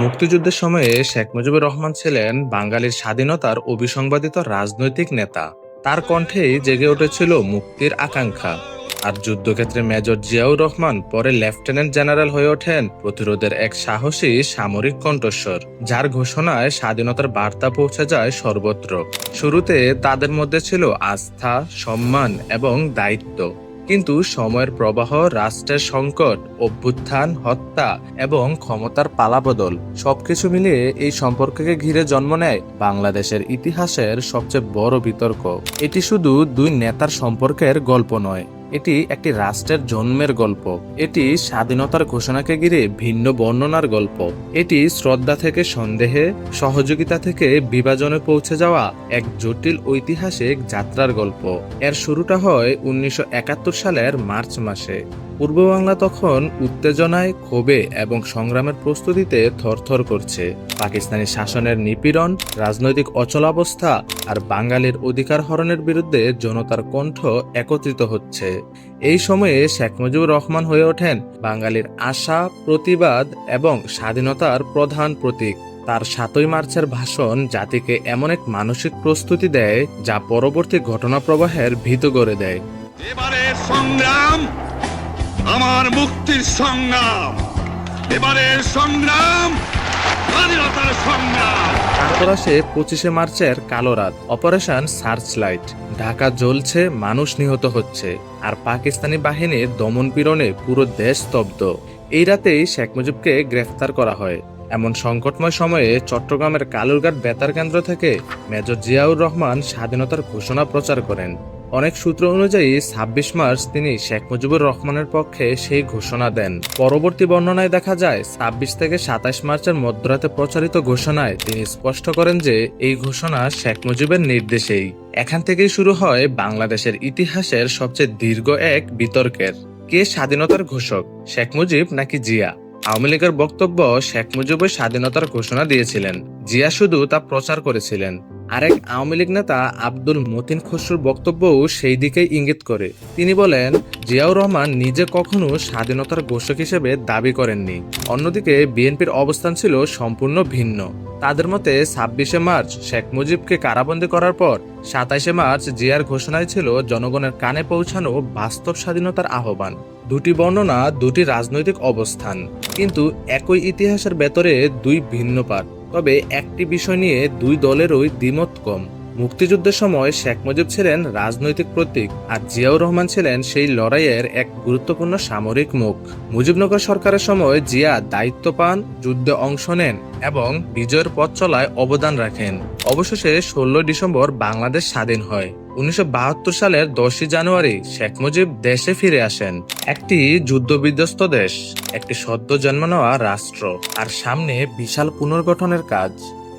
মুক্তিযুদ্ধের সময়ে শেখ মুজিবুর রহমান ছিলেন বাঙালির স্বাধীনতার অবিসংবাদিত রাজনৈতিক নেতা। তার কণ্ঠেই জেগে উঠেছিল মুক্তির আকাঙ্ক্ষা। আর যুদ্ধক্ষেত্রে মেজর জিয়াউর রহমান পরে লেফটেন্যান্ট জেনারেল হয়ে ওঠেন প্রতিরোধের এক সাহসী সামরিক কণ্ঠস্বর, যার ঘোষণায় স্বাধীনতার বার্তা পৌঁছে যায় সর্বত্র। শুরুতে তাদের মধ্যে ছিল আস্থা, সম্মান এবং দায়িত্ব। কিন্তু সময়ের প্রবাহ, রাষ্ট্রের সংকট, অভ্যুত্থান, হত্যা এবং ক্ষমতার পালাবদল সবকিছু মিলিয়ে এই সম্পর্ককে ঘিরে জন্ম নেয় বাংলাদেশের ইতিহাসের সবচেয়ে বড় বিতর্ক। এটি শুধু দুই নেতার সম্পর্কের গল্প নয়, এটি একটি রাষ্ট্রের জন্মের গল্প। এটি স্বাধীনতার ঘোষণাকে ঘিরে ভিন্ন বর্ণনার গল্প। এটি শ্রদ্ধা থেকে সন্দেহে, সহযোগিতা থেকে বিভাজনে পৌঁছে যাওয়া এক জটিল ঐতিহাসিক যাত্রার গল্প। এর শুরুটা হয় 1971 সালের মার্চ মাসে। পূর্ব বাংলা তখন উত্তেজনায়, ক্ষোভে এবং সংগ্রামের প্রস্তুতিতে থরথর করছে। পাকিস্তানি শাসনের নিপীড়ন, রাজনৈতিক অচলাবস্থা আর বাঙালির অধিকার হরণের বিরুদ্ধে জনতার কণ্ঠ একত্রিত হচ্ছে। এই সময়ে শেখ মুজিবুর রহমান হয়ে ওঠেন বাঙালির আশা, প্রতিবাদ এবং স্বাধীনতার প্রধান প্রতীক। তার 7ই মার্চের ভাষণ জাতিকে এমন এক মানসিক প্রস্তুতি দেয়, যা পরবর্তী ঘটনা প্রবাহের ভীত করে দেয়। এবারের সংগ্রাম আমার মুক্তির সংগ্রাম, এবারের সংগ্রাম স্বাধীনতার সংগ্রাম। তারপর আসে 25শে মার্চের কালো রাত, অপারেশন সার্চলাইট। ঢাকা জ্বলছে, মানুষ নিহত হচ্ছে, আর পাকিস্তানি বাহিনীর দমনপীড়নে পুরো দেশ স্তব্ধ। এই রাতেই শেখ মুজিবকে গ্রেফতার করা হয়। এমন সংকটময় সময়ে চট্টগ্রামের কালুরঘাট বেতার কেন্দ্র থেকে মেজর জিয়াউর রহমান স্বাধীনতার ঘোষণা প্রচার করেন। অনেক সূত্র অনুযায়ী 26 মার্চ তিনি শেখ মুজিবুর রহমানের পক্ষে সেই ঘোষণা দেন। পরবর্তী বর্ণনায় দেখা যায় 26 থেকে 27 মার্চের মধ্যরাতে প্রচারিত ঘোষণায় তিনি স্পষ্ট করেন যে এই ঘোষণা শেখ মুজিবের নির্দেশেই। এখান থেকেই শুরু হয় বাংলাদেশের ইতিহাসের সবচেয়ে দীর্ঘ এক বিতর্কের। কে স্বাধীনতার ঘোষক, শেখ মুজিব নাকি জিয়া? আওয়ামী লীগের বক্তব্য, শেখ মুজিবই স্বাধীনতার ঘোষণা দিয়েছিলেন, জিয়া শুধু তা প্রচার করেছিলেন। আরেক আওয়ামী লীগ নেতা আব্দুল মতিন খসরুর বক্তব্যও সেই দিকেই ইঙ্গিত করে। তিনি বলেন, জিয়াউর রহমান নিজে কখনো স্বাধীনতার ঘোষক হিসেবে দাবি করেননি। অন্যদিকে বিএনপির অবস্থান ছিল সম্পূর্ণ ভিন্ন। তাদের মতে 26শে মার্চ শেখ মুজিবকে কারাবন্দী করার পর 27শে মার্চ জিয়ার ঘোষণায় ছিল জনগণের কানে পৌঁছানো বাস্তব স্বাধীনতার আহ্বান। দুটি বর্ণনা, দুটি রাজনৈতিক অবস্থান, কিন্তু একই ইতিহাসের ভেতরে দুই ভিন্ন পাঠ। তবে একটি বিষয় নিয়ে দুই দলেরই দ্বিমত কম। মুক্তিযুদ্ধের সময় শেখ মুজিব ছিলেন রাজনৈতিক প্রতীক, আর জিয়াউর রহমান ছিলেন সেই লড়াইয়ের এক গুরুত্বপূর্ণ সামরিক মুখ। মুজিবনগর সরকারের সময় জিয়া দায়িত্ব পান, যুদ্ধে অংশ নেন এবং বিজয়ের পথ চলায় অবদান রাখেন। অবশেষে 16 ডিসেম্বর বাংলাদেশ স্বাধীন হয়। 1972 সালের 10ই জানুয়ারি শেখ মুজিব দেশে ফিরে আসেন। একটি যুদ্ধবিধ্বস্ত দেশ, একটি সদ্য জন্ম নেওয়া রাষ্ট্র, আর সামনে বিশাল পুনর্গঠনের কাজ।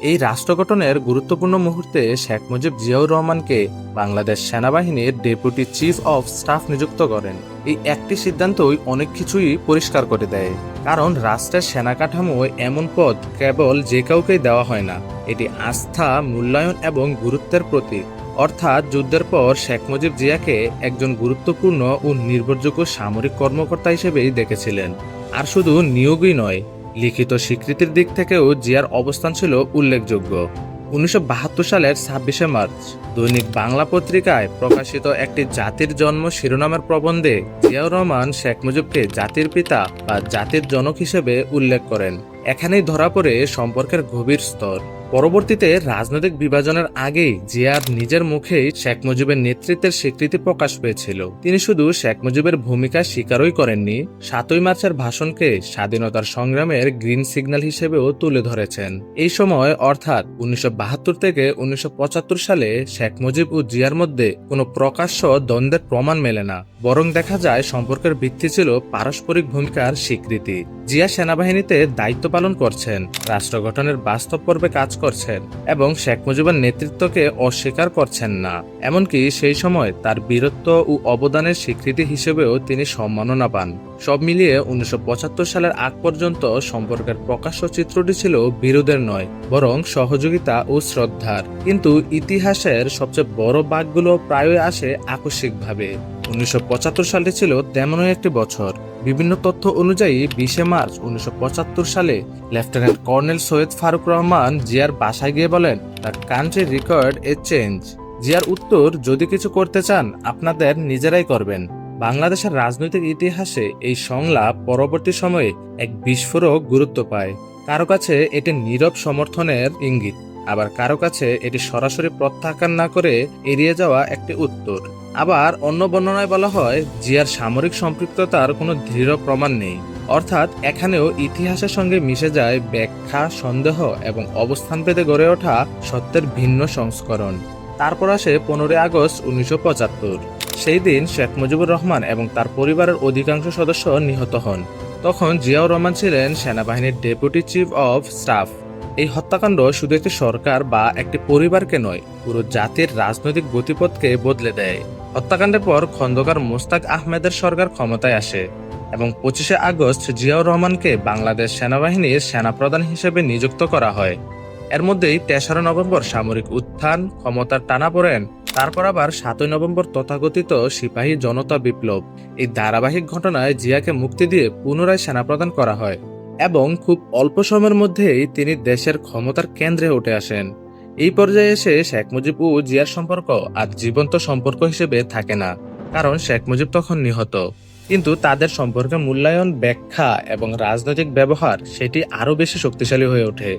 এই রাষ্ট্র গঠনের গুরুত্বপূর্ণ মুহূর্তে শেখ মুজিব জিয়াউর রহমানকে বাংলাদেশ সেনাবাহিনীর ডেপুটি চিফ অফ স্টাফ নিযুক্ত করেন। এই একটি সিদ্ধান্তই অনেক কিছুই পরিষ্কার করে দেয়। কারণ রাষ্ট্রের সেনা কাঠামোয় এমন পদ কেবল যে কাউকেই দেওয়া হয় না। এটি আস্থা, মূল্যায়ন এবং গুরুত্বের প্রতীক। অর্থাৎ যুদ্ধের পর শেখ মুজিব জিয়াকে একজন গুরুত্বপূর্ণ ও নির্ভরযোগ্য সামরিক কর্মকর্তা হিসেবেই দেখেছিলেন। আর শুধু নিয়োগই নয়, লিখিত স্বীকৃতির দিক থেকেও জিয়ার অবস্থান ছিল উল্লেখযোগ্য। 1972 সালের 26শে মার্চ দৈনিক বাংলা পত্রিকায় প্রকাশিত একটি জাতির জন্ম শিরোনামের প্রবন্ধে জিয়াউর রহমান শেখ মুজিবকে জাতির পিতা বা জাতির জনক হিসেবে উল্লেখ করেন। এখানেই ধরা পড়ে সম্পর্কের গভীর স্তর। পরবর্তীতে রাজনৈতিক বিভাজনের আগেই জিয়ার নিজের মুখেই শেখ মুজিবের নেতৃত্বের স্বীকৃতি প্রকাশ পেয়েছিল। তিনি শুধু শেখ মুজিবের ভূমিকা স্বীকারই করেননি, 7ই মার্চের ভাষণকে স্বাধীনতার সংগ্রামের গ্রিন সিগন্যাল হিসেবেও তুলে ধরেছেন। এই সময় অর্থাৎ 1972 থেকে 1975 সালে শেখ মুজিব ও জিয়ার মধ্যে কোনো প্রকাশ্য দ্বন্দ্বের প্রমাণ মেলে না, বরং দেখা যায় সম্পর্কের ভিত্তি ছিল পারস্পরিক ভূমিকার স্বীকৃতি। জিয়া সেনাবাহিনীতে দায়িত্ব পালন করছেন, রাষ্ট্র গঠনের বাস্তব পর্বে কাজ করছেন এবং শেখ মুজিবের নেতৃত্বকে অস্বীকার করছেন না। এমনকি সেই সময় তার বীরত্ব ও অবদানের স্বীকৃতি হিসেবেও তিনি সম্মাননা পান। সব মিলিয়ে 1975 সালের আগ পর্যন্ত সম্পর্কের প্রকাশ্য চিত্রটি ছিল বিরোধের নয়, বরং সহযোগিতা ও শ্রদ্ধার। কিন্তু ইতিহাসের সবচেয়ে বড় বাঁকগুলো প্রায়ই আসে আকস্মিকভাবে। 1975 সালটি ছিল তেমনই একটি বছর। বিভিন্ন তথ্য অনুযায়ী 20 মার্চ 1975 সালে লেফটেন্যান্ট কর্নেল সৈয়দ ফারুক রহমান জিয়ার বাসায় গিয়ে বলেন, the country required A change. জিয়ার উত্তর, যদি কিছু করতে চান আপনাদের নিজেরাই করবেন। বাংলাদেশের রাজনৈতিক ইতিহাসে এই সংলাপ পরবর্তী সময়ে এক বিস্ফোরক গুরুত্ব পায়। কারো কাছে এটি নীরব সমর্থনের ইঙ্গিত, আবার কারো কাছে এটি সরাসরি প্রত্যাখ্যান না করে এড়িয়ে যাওয়া একটি উত্তর। আবার অন্য বর্ণনায় বলা হয় জিয়ার সামরিক সম্পৃক্ততার কোনো দৃঢ় প্রমাণ নেই। অর্থাৎ এখানেও ইতিহাসের সঙ্গে মিশে যায় ব্যাখ্যা, সন্দেহ এবং অবস্থান ভেদে গড়ে ওঠা সত্যের ভিন্ন সংস্করণ। তারপর আসে 15 আগস্ট 1975। সেই দিন শেখ মুজিবুর রহমান এবং তার পরিবারের অধিকাংশ সদস্য নিহত হন। তখন জিয়াউর রহমান ছিলেন সেনাবাহিনীর ডেপুটি চিফ অব স্টাফ। এই হত্যাকাণ্ড শুধু একটি সরকার বা একটি পরিবারকে নয়, পুরো জাতির রাজনৈতিক গতিপথকে বদলে দেয়। হত্যাকাণ্ডের পর খন্দকার মোস্তাক আহমেদের সরকার ক্ষমতায় আসে এবং 25 আগস্ট জিয়াউর রহমানকে বাংলাদেশ সেনাবাহিনীর সেনাপ্রধান হিসেবে নিযুক্ত করা হয়। এর মধ্যেই 3রা নভেম্বর সামরিক উত্থান, ক্ষমতার টানাপোড়েন, তারপর আবার 7ই নভেম্বর তথাকথিত সিপাহী জনতা বিপ্লব। এই ধারাবাহিক ঘটনায় জিয়াকে মুক্তি দিয়ে পুনরায় সেনাপ্রধান করা হয় এবং খুব অল্প সময়ের মধ্যেই তিনি দেশের ক্ষমতার কেন্দ্রে উঠে আসেন। এই পর্যায়ে এসে শেখ মুজিব ও জিয়ার সম্পর্ক আর জীবন্ত সম্পর্ক হিসেবে থাকে না, কারণ শেখ মুজিব তখন নিহত। কিন্তু তাদের সম্পর্কে মূল্যায়ন, ব্যাখ্যা এবং রাজনৈতিক ব্যবহার সেটি আরও বেশি শক্তিশালী হয়ে ওঠে।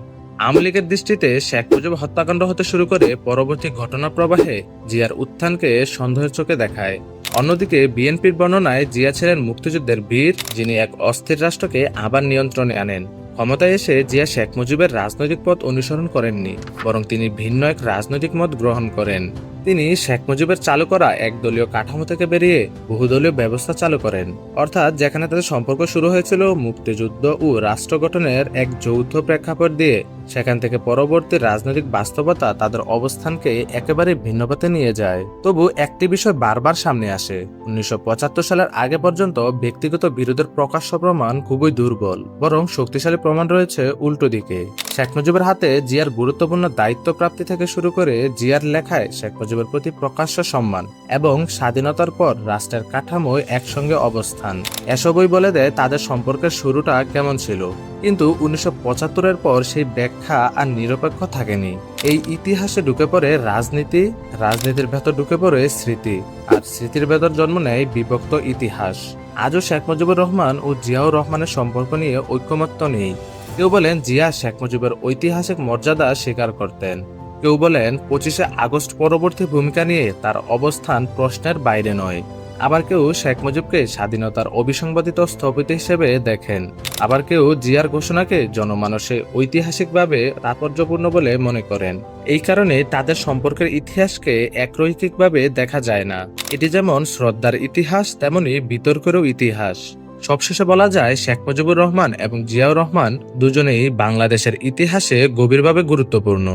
আওয়ামী লীগের দৃষ্টিতে শেখ মুজিব হত্যাকাণ্ড হতে শুরু করে পরবর্তী ঘটনা প্রবাহে জিয়ার উত্থানকে সন্দেহের চোখে দেখায়। অন্যদিকে বিএনপির বর্ণনায় জিয়া ছিলেন মুক্তিযুদ্ধের বীর, যিনি এক অস্থির রাষ্ট্রকে আবার নিয়ন্ত্রণে আনেন। ক্ষমতায় এসে জিয়া শেখ মুজিবের রাজনৈতিক পথ অনুসরণ করেননি, বরং তিনি ভিন্ন এক রাজনৈতিক মত গ্রহণ করেন। তিনি শেখ মুজিবের চালু করা একদলীয় কাঠামো থেকে বেরিয়ে বহুদলীয় ব্যবস্থা চালু করেন, অর্থাৎ যেখানে তাদের সম্পর্ক শুরু হয়েছিল মুক্তিযুদ্ধ ও রাষ্ট্র গঠনের এক যৌথ প্রেক্ষাপট দিয়ে, সেখান থেকে পরবর্তী রাজনৈতিক বাস্তবতা তাদের অবস্থানকে একেবারে ভিন্ন পথে নিয়ে যায়। তবু একটি বিষয় বারবার সামনে আসে, 1975 সালের আগে পর্যন্ত ব্যক্তিগত বিরোধের প্রকাশ্য প্রমাণ খুবই দুর্বল, বরং শক্তিশালী প্রমাণ রয়েছে উল্টো দিকে। শেখ মুজিবের হাতে জিয়ার গুরুত্বপূর্ণ দায়িত্ব প্রাপ্তি থেকে শুরু করে জিয়ার লেখায় শেখ মুজিবের প্রতি প্রকাশ্য সম্মান এবং স্বাধীনতার পর রাষ্ট্রের কাঠামোয় একসঙ্গে অবস্থান, এসবই বলে দেয় তাদের সম্পর্কের শুরুটা কেমন ছিল। কিন্তু 1975-এর পর সেই ব্যাখ্যা আর নিরপেক্ষ থাকেনি। এই ইতিহাসে ঢুকে পড়ে রাজনীতি, রাজনীতির ভেতর ঢুকে পড়ে স্মৃতি, আর স্মৃতির ভেতর জন্ম নেয় বিভক্ত ইতিহাস। আজও শেখ মুজিবুর রহমান ও জিয়াউর রহমানের সম্পর্ক নিয়ে ঐকমত্য নেই। কেউ বলেন জিয়া শেখ মুজিবের ঐতিহাসিক মর্যাদা স্বীকার করতেন, কেউ বলেন 25 আগস্ট পরবর্তী ভূমিকা নিয়ে তার অবস্থান প্রশ্নের বাইরে নয়। আবার কেউ শেখ মুজিবকে স্বাধীনতার অবিসংবাদিত স্থপতি হিসেবে দেখেন, আবার কেউ জিয়ার ঘোষণাকে জনমানসে ঐতিহাসিকভাবে তাৎপর্যপূর্ণ বলে মনে করেন। এই কারণে তাদের সম্পর্কের ইতিহাসকে একরৈখিকভাবে দেখা যায় না। এটি যেমন শ্রদ্ধার ইতিহাস, তেমনি বিতর্কেরও ইতিহাস। সবশেষে বলা যায় শেখ মুজিবুর রহমান এবং জিয়াউর রহমান দুজনেই বাংলাদেশের ইতিহাসে গভীরভাবে গুরুত্বপূর্ণ।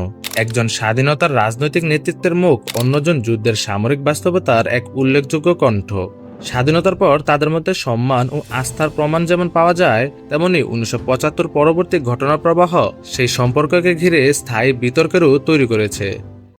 একজন স্বাধীনতার রাজনৈতিক নেতৃত্বের মুখ, অন্যজন যুদ্ধের সামরিক বাস্তবতার এক উল্লেখযোগ্য কণ্ঠ। স্বাধীনতার পর তাদের মধ্যে সম্মান ও আস্থার প্রমাণ যেমন পাওয়া যায়, তেমনি 1975 পরবর্তী ঘটনা প্রবাহ সেই সম্পর্ককে ঘিরে স্থায়ী বিতর্কেরও তৈরি করেছে।